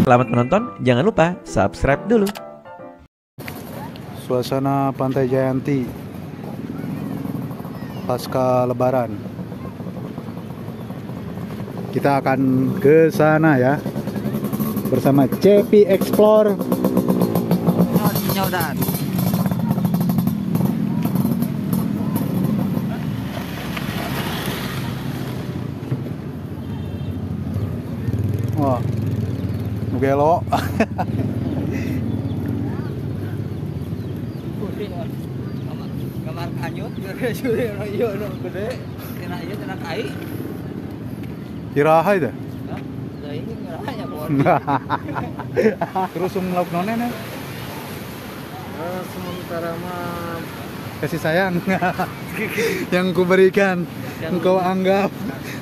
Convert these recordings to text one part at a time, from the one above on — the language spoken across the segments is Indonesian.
Selamat menonton, jangan lupa subscribe dulu. Suasana Pantai Jayanti pasca Lebaran. Kita akan ke sana ya bersama CP Explore. Wah, gelo. Kamar kanyut gede tina ieu tina kai. Iraha itu. Hah? Da ini ngerahanya pohon. Terus melauk nonen ya? Sementara mah Kasih sayang yang kuberikan engkau anggap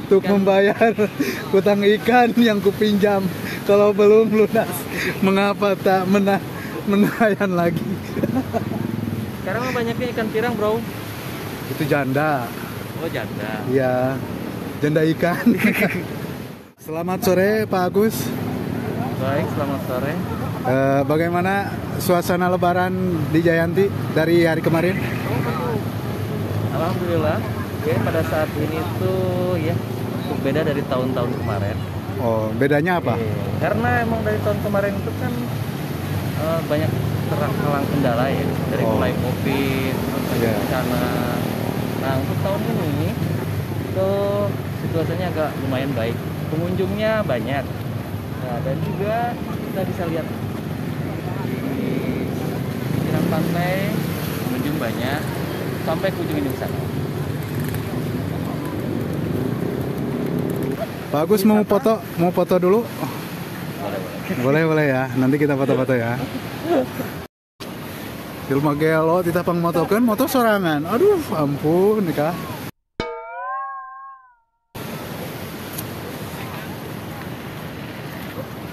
untuk membayar hutang ikan yang kupinjam. Kalau belum lunas, mengapa tak menayan lagi? sekarang mah banyaknya ikan pirang, Bro. Itu janda. Oh, janda. Iya, janda ikan. Selamat sore Pak Agus. Baik, selamat sore. Bagaimana suasana Lebaran di Jayanti dari hari kemarin? Alhamdulillah, ya, pada saat ini tuh ya cukup beda dari tahun-tahun kemarin. Oh, bedanya apa? Karena emang dari tahun kemarin itu kan banyak terhalang kendala ya, dari mulai Covid, terus bencana. Nah, untuk tahun ini itu situasinya agak lumayan baik. Pengunjungnya banyak. Nah, dan juga kita bisa lihat di pinggiran pantai pengunjung banyak sampai ke ujung ini sana. Pak Agus mau foto dulu? Boleh ya. Nanti kita foto-foto ya. Ilmu gelo ditapang motokeun moto sorangan. Aduh, ampun nikah.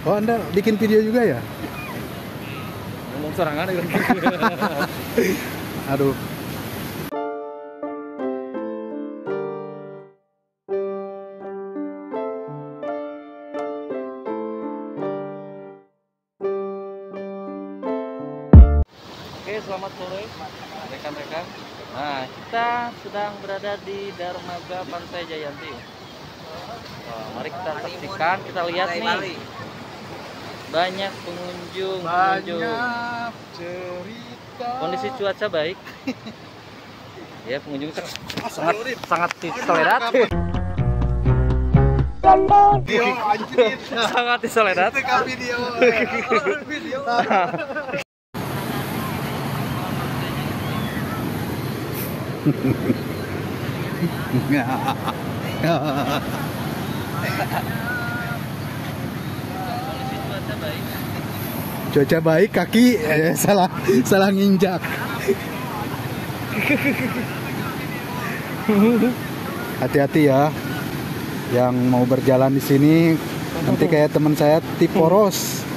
Oh, Anda bikin video juga ya? Ngomong sorangan ya. Aduh. Oke, selamat sore rekan-rekan. Nah, kita sedang berada di Dermaga Pantai Jayanti. Mari kita saksikan, kita lihat nih. Banyak pengunjung. Cerita. Kondisi cuaca baik. Ya, pengunjung sangat toleran. Sangat toleran. Video. Cuaca baik, kaki salah nginjak. Hati-hati ya, yang mau berjalan di sini nanti kayak teman saya tiporos.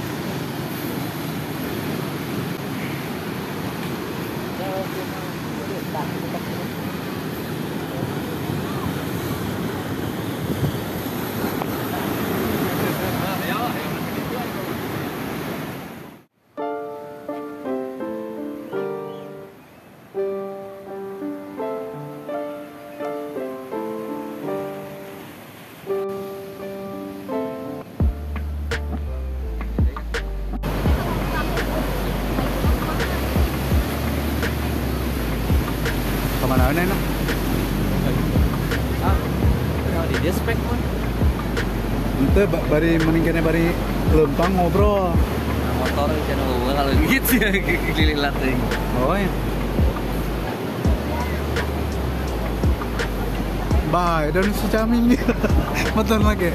Kemana ini? Di despek pun. Ente bari meningkatnya bari lempang ngobrol. Nah, motor di channel gua kalau gitu ya keliling latih. Oh ya. Bye, dan si caming nih. Motor lagi.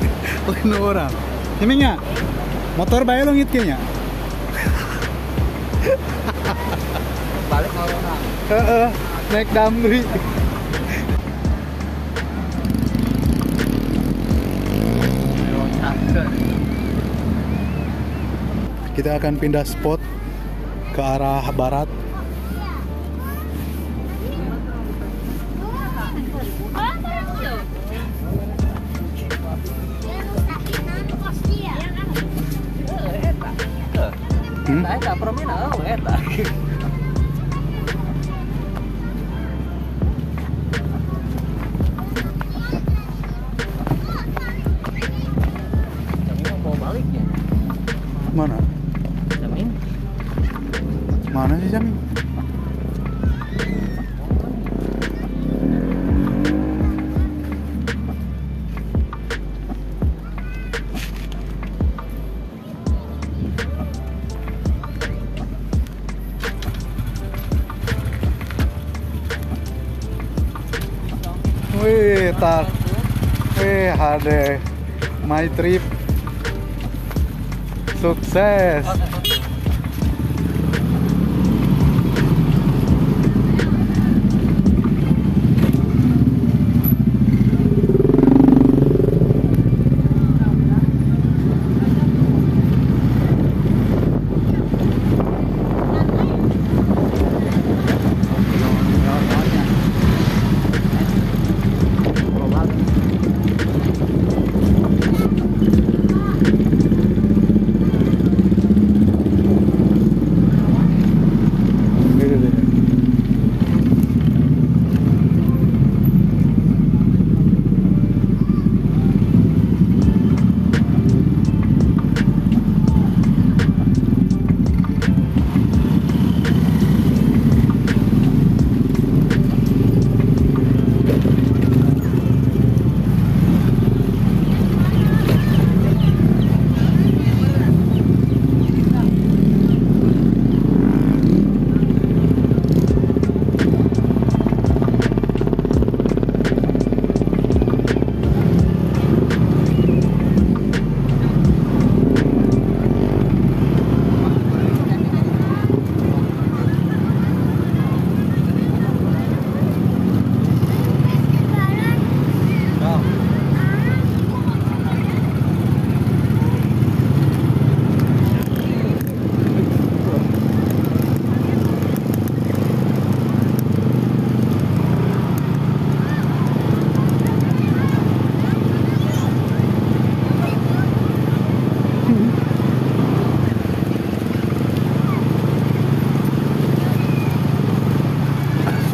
Lain orang. Ini nya. Motor bae lo ngitnya. Balik kalau nak. Naik Damri. Kita akan pindah spot ke arah barat. Eta permainan eta. Jamin mau bawa baliknya. Mana? Jamin. Mana sih Jamin? Wih, tak. Wih, ada my trip. Sukses.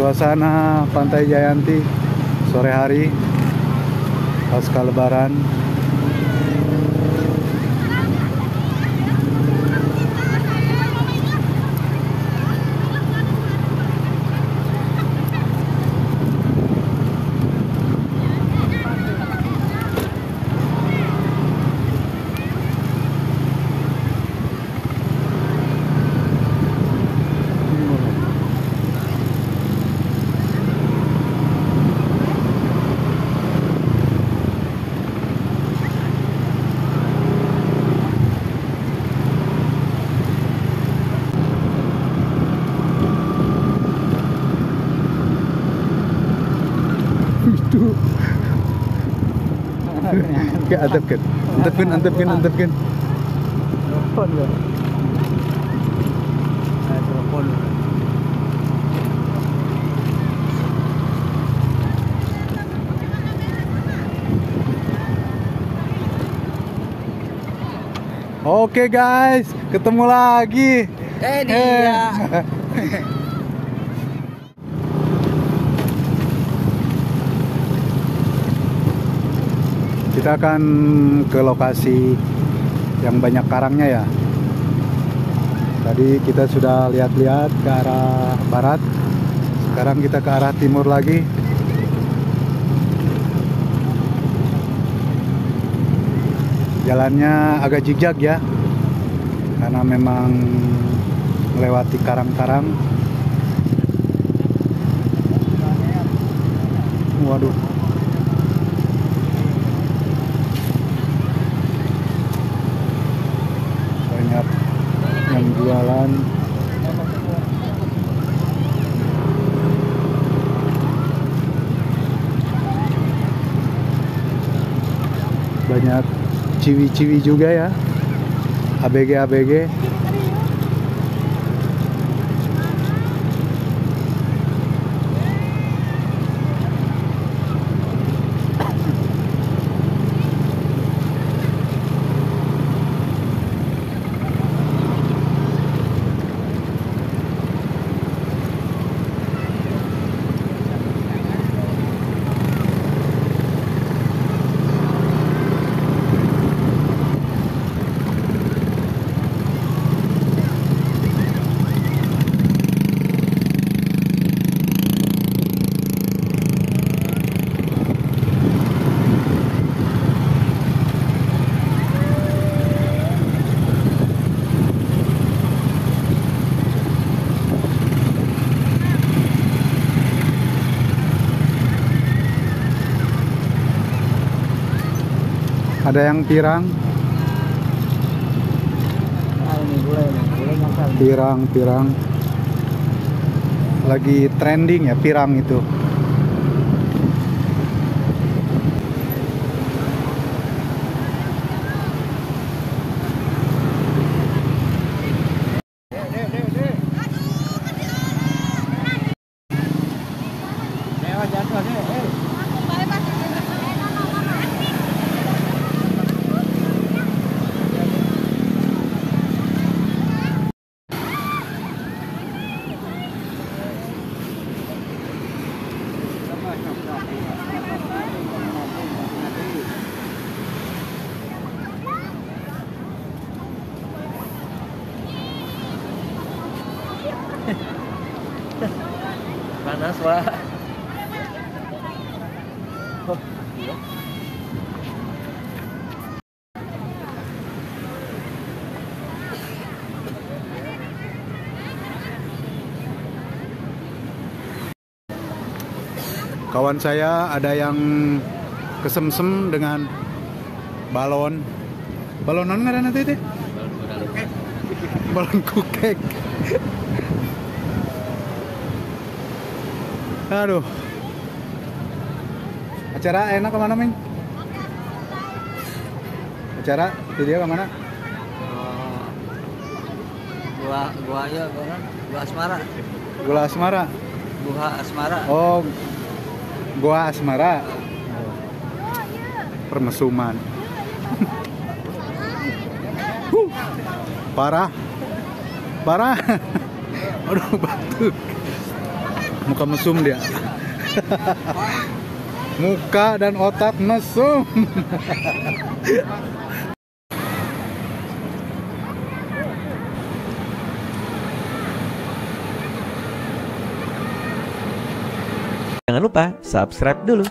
Suasana Pantai Jayanti sore hari pasca Lebaran. Itu kayak antepkan. Telepon lo. Telepon. Oke guys, ketemu lagi. Dia. Kita akan ke lokasi yang banyak karangnya ya. Tadi kita sudah lihat-lihat ke arah barat. Sekarang kita ke arah timur lagi. Jalannya agak zigzag ya, karena memang melewati karang-karang. Waduh. Banyak yang jualan. Banyak ciwi-ciwi juga ya, ABG. Ada yang pirang. Ini gulai nyasar. Pirang. Lagi trending ya pirang itu. Panas, Pak. Oh, iya. Kawan saya ada yang kesemsem dengan balon. Balonan nggak ada nanti deh? Balon kukek. Aduh. Acara enak kemana, Ming? Acara video kemana? Gua ya, gua Asmara. Gula Asmara. Gua Asmara. Oh, Gua Asmara. Permesuman. Parah. Aduh, batuk. Muka mesum dia. Muka dan otak mesum. Jangan lupa subscribe dulu.